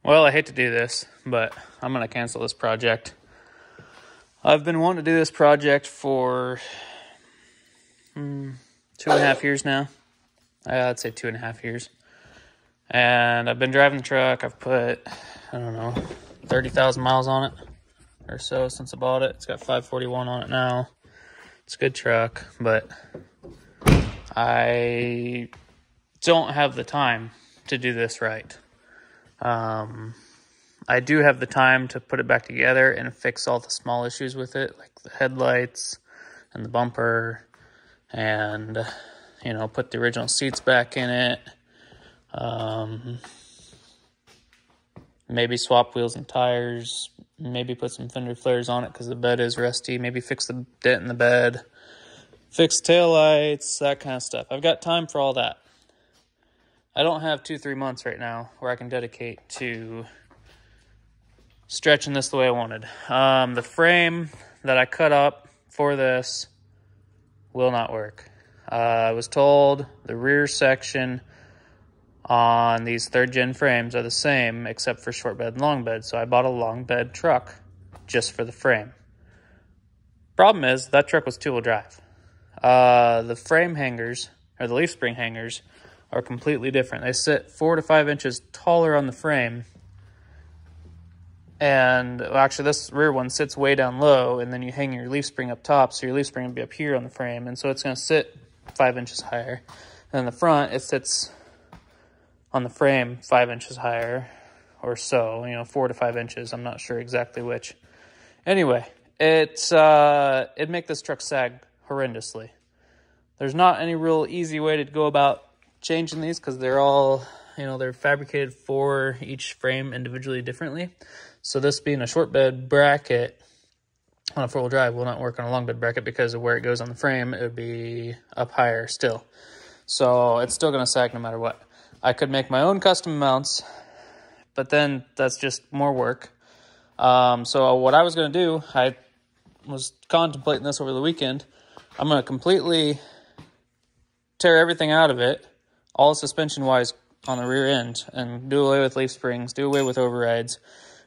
Well, I hate to do this, but I'm going to cancel this project. I've been wanting to do this project for 2.5 years now. I'd say 2.5 years. And I've been driving the truck. I've put, 30,000 miles on it or so since I bought it. It's got 541 on it now. It's a good truck, but I don't have the time to do this right. I do have the time to put it back together and fix all the small issues with it, like the headlights and the bumper, and, put the original seats back in it. Maybe swap wheels and tires, maybe put some fender flares on it because the bed is rusty, maybe fix the dent in the bed, fix taillights, that kind of stuff. I've got time for all that. I don't have 2-3 months right now where I can dedicate to stretching this the way I wanted. The frame that I cut up for this will not work. I was told the rear section on these 3rd gen frames are the same except for short bed and long bed. So I bought a long bed truck just for the frame. Problem is that truck was 2-wheel drive. The frame hangers, or the leaf spring hangers, are completely different. They sit 4 to 5 inches taller on the frame. And well, actually this rear one sits way down low, and then you hang your leaf spring up top, so your leaf spring will be up here on the frame, and so it's going to sit 5 inches higher. And in the front, it sits on the frame 5 inches higher or so, 4 to 5 inches. I'm not sure exactly which. Anyway, it'd make this truck sag horrendously. There's not any real easy way to go about changing these because they're all, they're fabricated for each frame individually differently. So this being a short bed bracket on a 4-wheel drive will not work on a long bed bracket because of where it goes on the frame. It would be up higher still. So it's still going to sag no matter what. I could make my own custom mounts, but then that's just more work. So what I was going to do, I was contemplating this over the weekend. I'm going to completely tear everything out of it, all suspension-wise on the rear end, and do away with leaf springs, do away with overrides.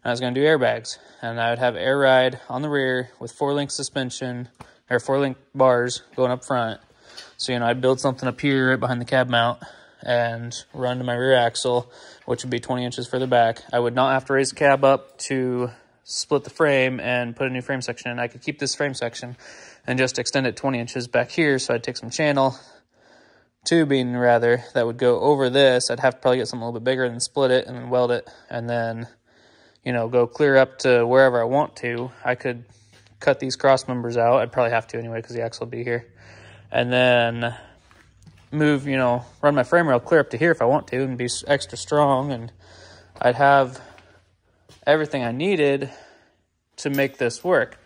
And I was going to do airbags, and I would have air ride on the rear with 4-link suspension, or 4-link bars going up front. So, I'd build something up here right behind the cab mount and run to my rear axle, which would be 20 inches further back. I would not have to raise the cab up to split the frame and put a new frame section in. I could keep this frame section and just extend it 20 inches back here, so I'd take some channel tubing, rather, that would go over this. I'd have to probably get something a little bit bigger and then split it and then weld it and then, go clear up to wherever I want to. I could cut these cross members out. I'd probably have to anyway because the axle will be here. And then move, run my frame rail clear up to here if I want to and be extra strong. And I'd have everything I needed to make this work.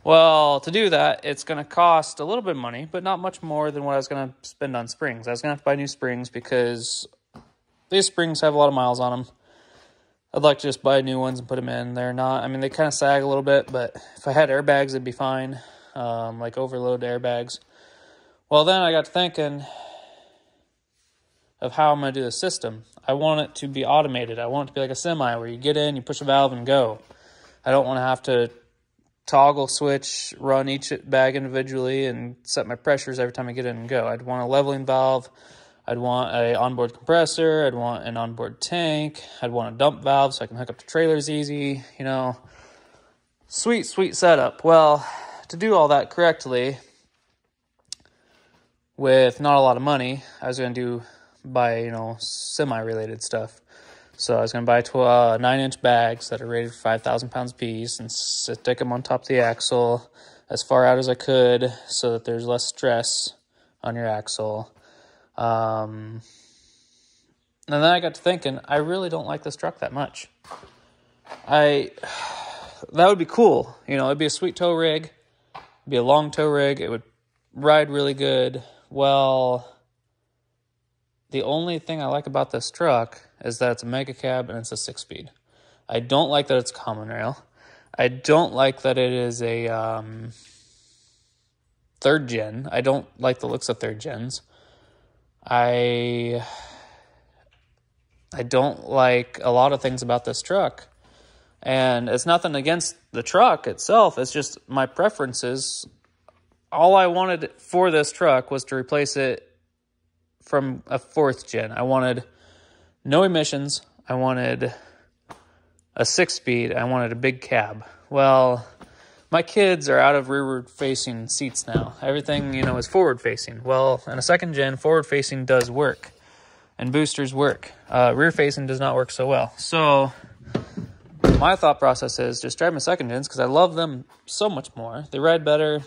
Well, to do that, it's going to cost a little bit of money, but not much more than what I was going to spend on springs. I was going to have to buy new springs because these springs have a lot of miles on them. I'd like to just buy new ones and put them in. They're not, they kind of sag a little bit, but if I had airbags, it'd be fine, like overload airbags. Well, then I got to thinking of how I'm going to do the system. I want it to be automated. I want it to be like a semi where you get in, you push a valve, and go. I don't want to have to toggle switch, run each bag individually, and set my pressures every time I get in and go. I'd want a leveling valve. I'd want an onboard compressor. I'd want an onboard tank. I'd want a dump valve so I can hook up to trailers easy. Sweet, sweet setup. Well, to do all that correctly with not a lot of money, I was going to buy, semi-related stuff. So I was going to buy 9-inch bags that are rated for 5,000 pounds apiece and stick them on top of the axle as far out as I could so that there's less stress on your axle. And then I got to thinking, I really don't like this truck that much. That would be cool. It'd be a sweet tow rig. It'd be a long tow rig. It would ride really good. Well, the only thing I like about this truck is that it's a mega cab and it's a 6-speed. I don't like that it's common rail. I don't like that it is a 3rd gen. I don't like the looks of 3rd gens. I I don't like a lot of things about this truck. And it's nothing against the truck itself. It's just my preferences. All I wanted for this truck was to replace it from a 4th gen. I wanted no emissions. I wanted a 6-speed. I wanted a big cab. Well, my kids are out of rearward-facing seats now. Everything, is forward-facing. Well, in a 2nd gen, forward-facing does work, and boosters work. Rear-facing does not work so well. So my thought process is just drive my 2nd gens because I love them so much more. They ride better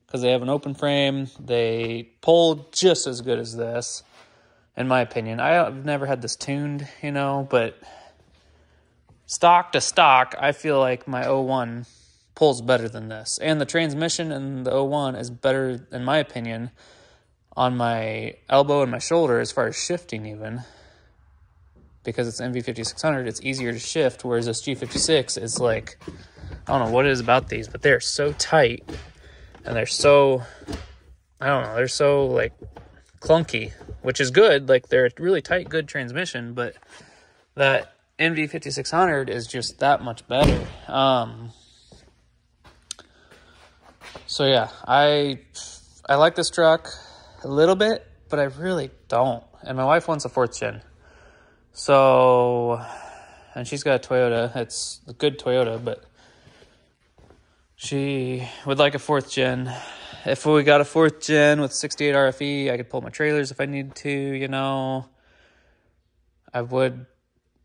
because they have an open frame. They pull just as good as this, in my opinion. I've never had this tuned, but stock to stock, I feel like my 01 pulls better than this. And the transmission in the 01 is better, in my opinion, on my elbow and my shoulder as far as shifting even. Because it's MV5600, it's easier to shift, whereas this G56 is like, I don't know what it is about these, but they're so tight, and they're so, I don't know, they're so, like, clunky, which is good. Like, they're a really tight, good transmission, but that MV5600 is just that much better. So yeah, I like this truck a little bit, but I really don't. And my wife wants a 4th gen. So, and she's got a Toyota. It's a good Toyota, but she would like a 4th gen. If we got a 4th gen with 68 RFE, I could pull my trailers if I need to, I would,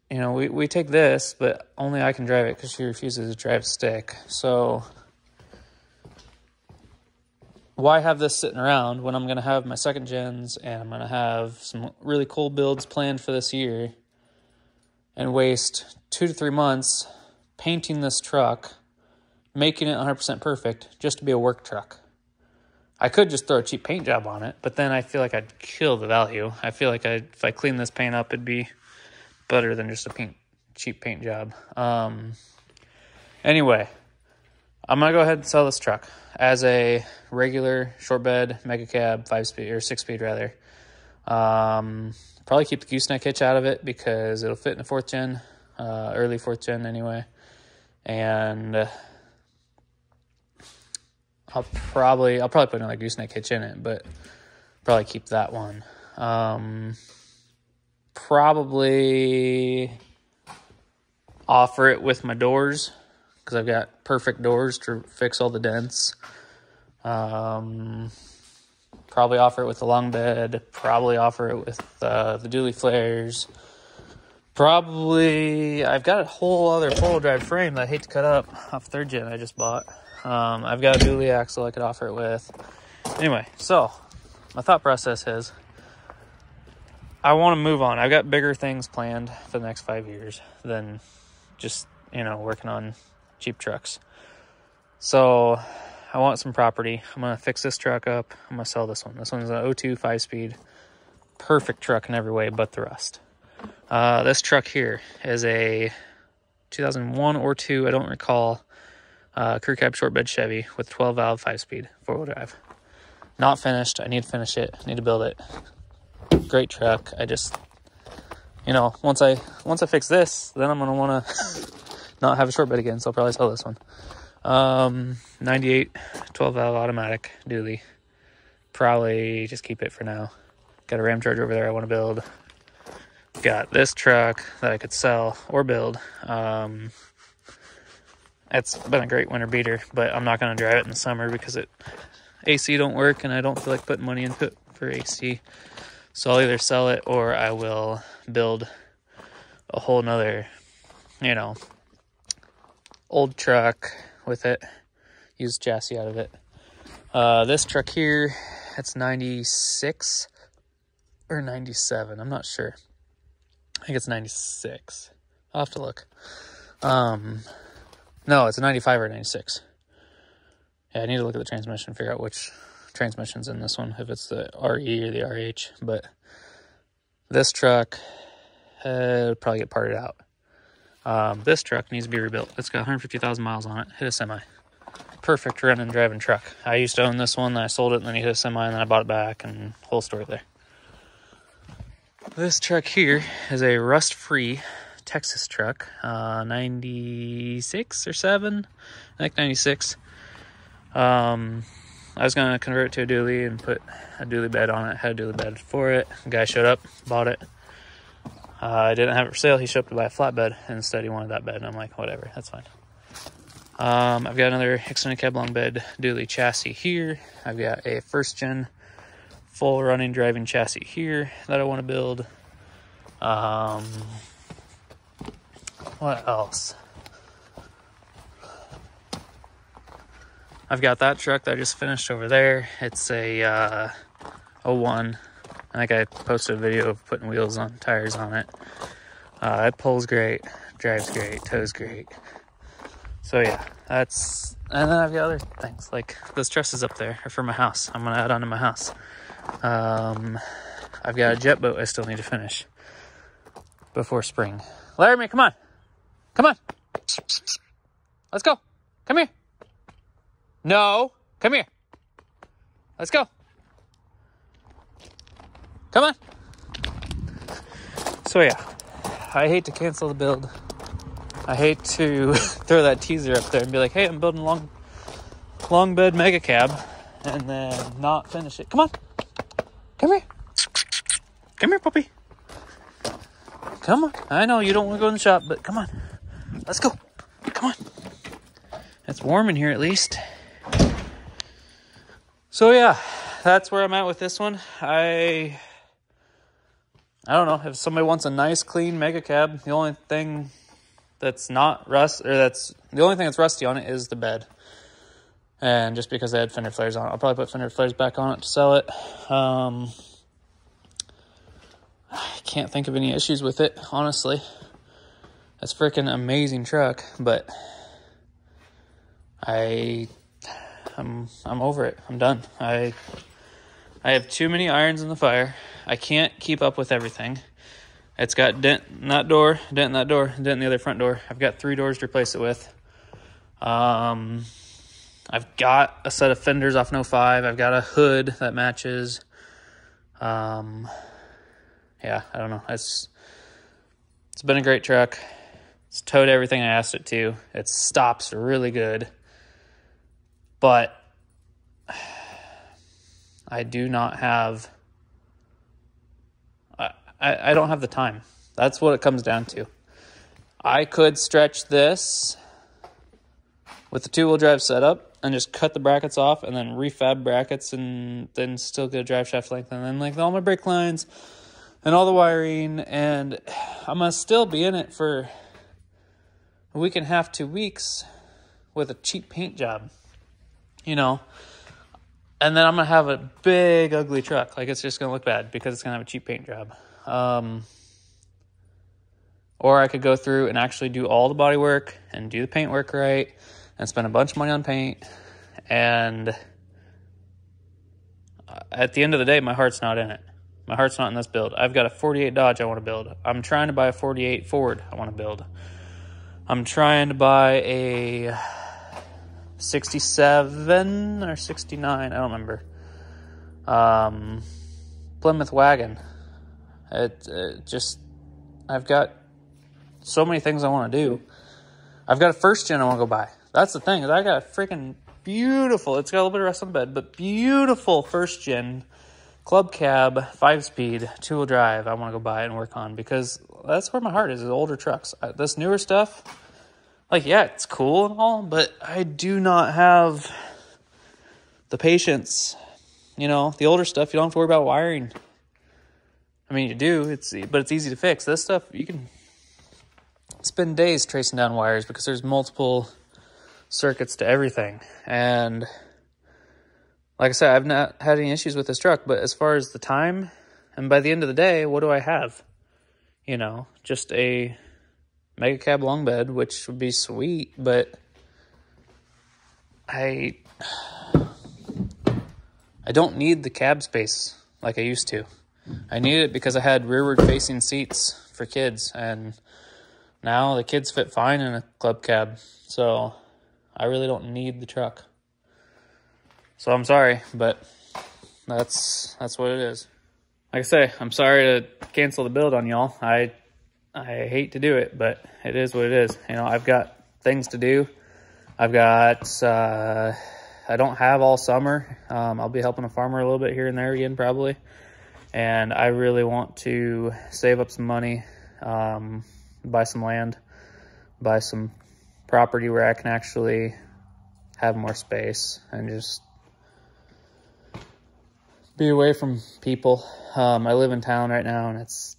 we take this, but only I can drive it because she refuses to drive stick. So why have this sitting around when I'm going to have my 2nd gens and I'm going to have some really cool builds planned for this year and waste 2 to 3 months painting this truck, making it 100% perfect just to be a work truck? I could just throw a cheap paint job on it, but then I feel like I'd kill the value. I feel like if I clean this paint up, it'd be better than just a cheap paint job. Anyway, I'm going to go ahead and sell this truck as a regular short bed mega cab 5-speed or 6-speed rather. Probably keep the gooseneck hitch out of it because it'll fit in a 4th gen, early 4th gen anyway. And I'll probably put another gooseneck hitch in it, but probably keep that one. Probably offer it with my doors because I've got perfect doors to fix all the dents. Probably offer it with the long bed. Probably offer it with the dually flares. Probably, I've got a whole other 4-wheel drive frame that I hate to cut up off 3rd gen I just bought. I've got a dually axle I could offer it with. Anyway, so my thought process is I want to move on. I've got bigger things planned for the next 5 years than just, working on cheap trucks. So I want some property. I'm going to fix this truck up. I'm going to sell this one. This one's an 02 5-speed. Perfect truck in every way but the rust. This truck here is a 2001 or 2, I don't recall, crew cab short bed Chevy with 12-valve 5-speed 4-wheel drive. Not finished. I need to finish it. I need to build it. Great truck. I just, once I fix this, then I'm going to want to not have a short bed again, so I'll probably sell this one. 98 12-valve automatic dually. Probably just keep it for now. Got a Ramcharger over there I want to build. Got this truck that I could sell or build. It's been a great winter beater, but I'm not going to drive it in the summer because AC don't work, and I don't feel like putting money into it for AC. So I'll either sell it or I will build a whole nother, old truck with it. Use chassis out of it. This truck here, it's 96 or 97. I'm not sure. I think it's 96. I'll have to look. No, it's a 95 or 96. Yeah, I need to look at the transmission, figure out which transmission's in this one, if it's the RE or the RH. But this truck would probably get parted out. This truck needs to be rebuilt. It's got 150,000 miles on it. Hit a semi. Perfect running driving truck. I used to own this one, then I sold it, and then he hit a semi, and then I bought it back, and whole story there. This truck here is a rust-free Texas truck, 96 or 7, I think 96. I was going to convert it to a dually and put a dually bed on it. Had a dually bed for it. The guy showed up, bought it. I didn't have it for sale. He showed up to buy a flatbed, and instead he wanted that bed. And I'm like, whatever, that's fine. I've got another extended cab long bed dually chassis here. I've got a first gen full running driving chassis here that I want to build. What else? I've got that truck that I just finished over there. It's a 01. I think I posted a video of putting wheels on, tires on it. It pulls great, drives great, tows great. So yeah, that's, and then I've got other things, like those trusses up there are for my house. I'm gonna add on to my house. I've got a jet boat I still need to finish before spring. Laramie, come on. Come on. Let's go. Come here. No, come here. Let's go. Come on. So yeah, I hate to cancel the build. I hate to throw that teaser up there and be like, hey, I'm building a long bed mega cab and then not finish it. Come on. Come here. Come here, puppy. Come on. I know you don't want to go in the shop, but come on. Let's go. Come on. It's warm in here at least. So yeah, that's where I'm at with this one. I don't know, if somebody wants a nice clean mega cab, the only thing that's the only thing that's rusty on it is the bed. And just because I had fender flares on it, I'll probably put fender flares back on it to sell it. I can't think of any issues with it, honestly. It's a freaking amazing truck, but I'm over it. I'm done. I have too many irons in the fire. I can't keep up with everything. It's got dent in that door, dent in that door, dent in the other front door. I've got 3 doors to replace it with. I've got a set of fenders off an 05. I've got a hood that matches. Yeah, I don't know. It's been a great truck. It's towed everything I asked it to. It stops really good. But I do not have... I don't have the time. That's what it comes down to. I could stretch this with the 2-wheel drive setup and just cut the brackets off and then refab brackets and then still get a drive shaft length and then like all my brake lines and all the wiring, and I'm going to still be in it for a week and a half, 2 weeks with a cheap paint job, you know. And then I'm going to have a big, ugly truck. Like, it's just going to look bad because it's going to have a cheap paint job. Or I could go through and actually do all the body work and do the paint work right and spend a bunch of money on paint. And at the end of the day, my heart's not in it. My heart's not in this build. I've got a 48 Dodge I want to build. I'm trying to buy a 48 Ford I want to build. I'm trying to buy a 67 or 69, I don't remember. Plymouth wagon. It just, I've got so many things I want to do. I've got a first gen I want to go buy. That's the thing, is I got a freaking beautiful, it's got a little bit of rust on the bed, but beautiful first gen club cab, 5-speed, 2-wheel drive I want to go buy and work on, because that's where my heart is older trucks. This newer stuff, like, yeah, it's cool and all, but I do not have the patience. You know, the older stuff, you don't have to worry about wiring. I mean, you do, but it's easy to fix. This stuff, you can spend days tracing down wires because there's multiple circuits to everything. And like I said, I've not had any issues with this truck, but as far as the time, and by the end of the day, what do I have? You know, just a mega cab long bed, which would be sweet, but I don't need the cab space like I used to. I needed it because I had rearward facing seats for kids, and now the kids fit fine in a club cab, so I really don't need the truck. So I'm sorry, but that's what it is. like I say, I'm sorry to cancel the build on y'all. I hate to do it, but it is what it is. You know, I've got things to do. I've got, I don't have all summer. I'll be helping a farmer a little bit here and there again, probably. And I really want to save up some money, buy some land, buy some property where I can actually have more space and just be away from people. I live in town right now, and it's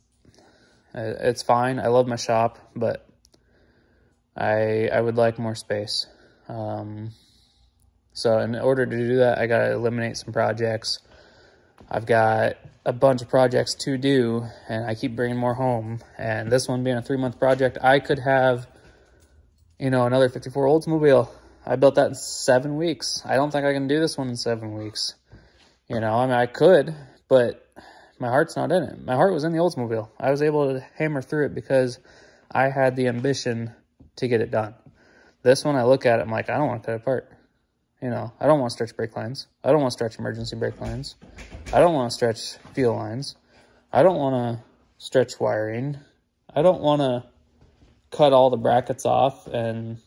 fine. I love my shop, but I would like more space. So in order to do that, I got to eliminate some projects. I've got a bunch of projects to do, and I keep bringing more home. And this one being a 3-month project, I could have, you know, another 54 Oldsmobile. I built that in 7 weeks. I don't think I can do this one in 7 weeks. You know, I mean, I could, but my heart's not in it. My heart was in the Oldsmobile. I was able to hammer through it because I had the ambition to get it done. This one, I look at it, I'm like, I don't want to cut it apart. You know, I don't want to stretch brake lines. I don't want to stretch emergency brake lines. I don't want to stretch fuel lines. I don't want to stretch wiring. I don't want to cut all the brackets off and,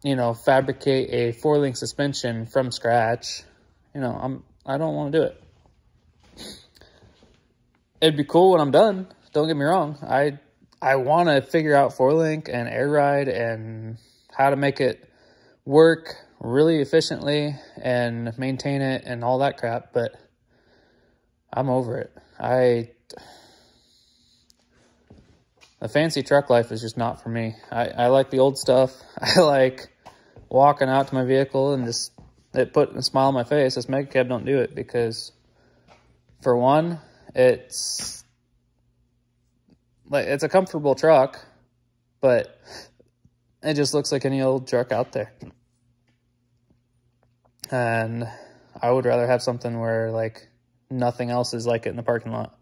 you know, fabricate a 4-link suspension from scratch. You know, I don't want to do it. It'd be cool when I'm done. Don't get me wrong. I want to figure out 4-link and air ride and how to make it work really efficiently and maintain it and all that crap, but I'm over it. The fancy truck life is just not for me. I like the old stuff. I like walking out to my vehicle and just it put a smile on my face. This Mega Cab don't do it because, for one, it's a comfortable truck, but it just looks like any old truck out there. And I would rather have something where, like, nothing else is like it in the parking lot.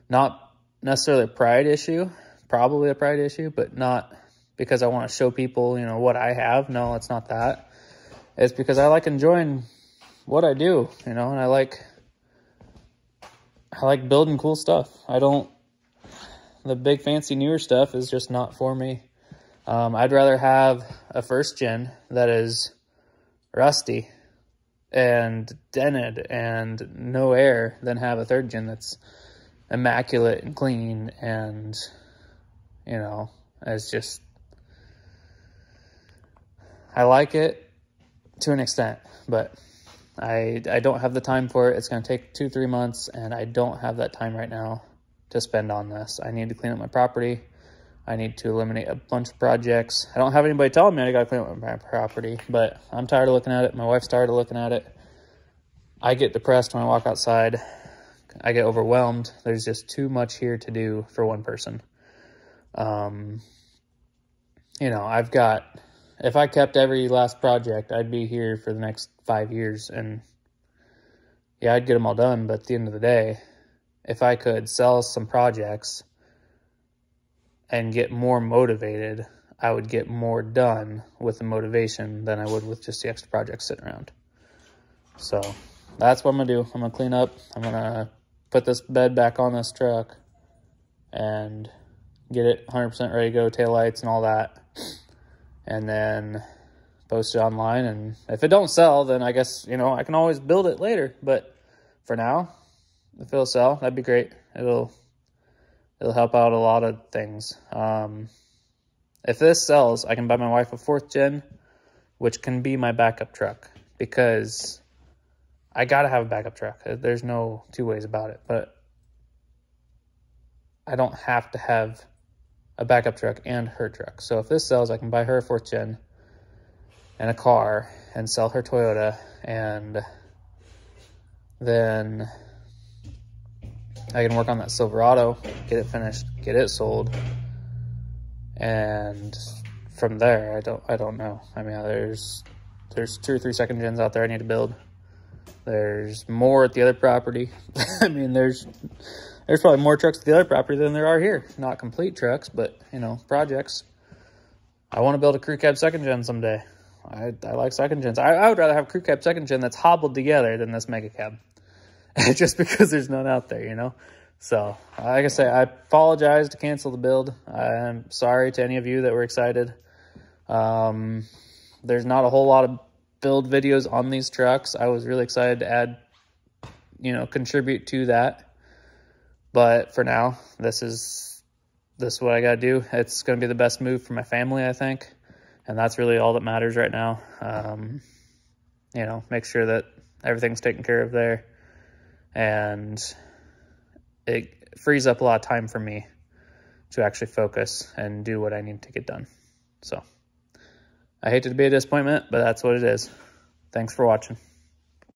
Not necessarily a pride issue, probably a pride issue, but not because I want to show people, you know, what I have. No, it's not that. It's because I like enjoying what I do, you know, and I like building cool stuff. The big fancy newer stuff is just not for me. I'd rather have a 1st gen that is rusty and dented and no air than have a 3rd gen that's immaculate and clean and, you know, it's just, I like it to an extent, but I don't have the time for it. It's going to take 2-3 months, and I don't have that time right now to spend on this. I need to clean up my property. I need to eliminate a bunch of projects. I don't have anybody telling me I got to clean up my property, but I'm tired of looking at it. My wife's tired of looking at it. I get depressed when I walk outside. I get overwhelmed. There's just too much here to do for one person. You know, if I kept every last project, I'd be here for the next 5 years, and yeah, I'd get them all done. But at the end of the day, if I could sell some projects and get more motivated, I would get more done with the motivation than I would with just the extra projects sitting around. So that's what I'm going to do. I'm going to clean up. I'm going to put this bed back on this truck and get it 100% ready to go, taillights and all that. And then post it online. And if it don't sell, then I guess, you know, I can always build it later. But for now, if it'll sell, that'd be great. It'll help out a lot of things. If this sells, I can buy my wife a 4th gen, which can be my backup truck, because I got to have a backup truck. There's no two ways about it. But I don't have to have a backup truck and her truck. So if this sells, I can buy her a 4th gen and a car and sell her Toyota, and then I can work on that Silverado, get it finished, get it sold, and from there, I don't know. I mean, there's 2 or 3 2nd gens out there I need to build. There's more at the other property. I mean, there's probably more trucks at the other property than there are here. Not complete trucks, but, you know, projects. I want to build a crew cab 2nd gen someday. I like 2nd gens. I would rather have a crew cab 2nd gen that's hobbled together than this Mega Cab. just because there's none out there, you know? So, like I say, I apologize to cancel the build. I'm sorry to any of you that were excited. There's not a whole lot of build videos on these trucks. I was really excited to add, you know, contribute to that. But for now, this is what I got to do. It's going to be the best move for my family, I think. And that's really all that matters right now. You know, make sure that everything's taken care of there. And it frees up a lot of time for me to actually focus and do what I need to get done. So I hate to be a disappointment, but that's what it is. Thanks for watching.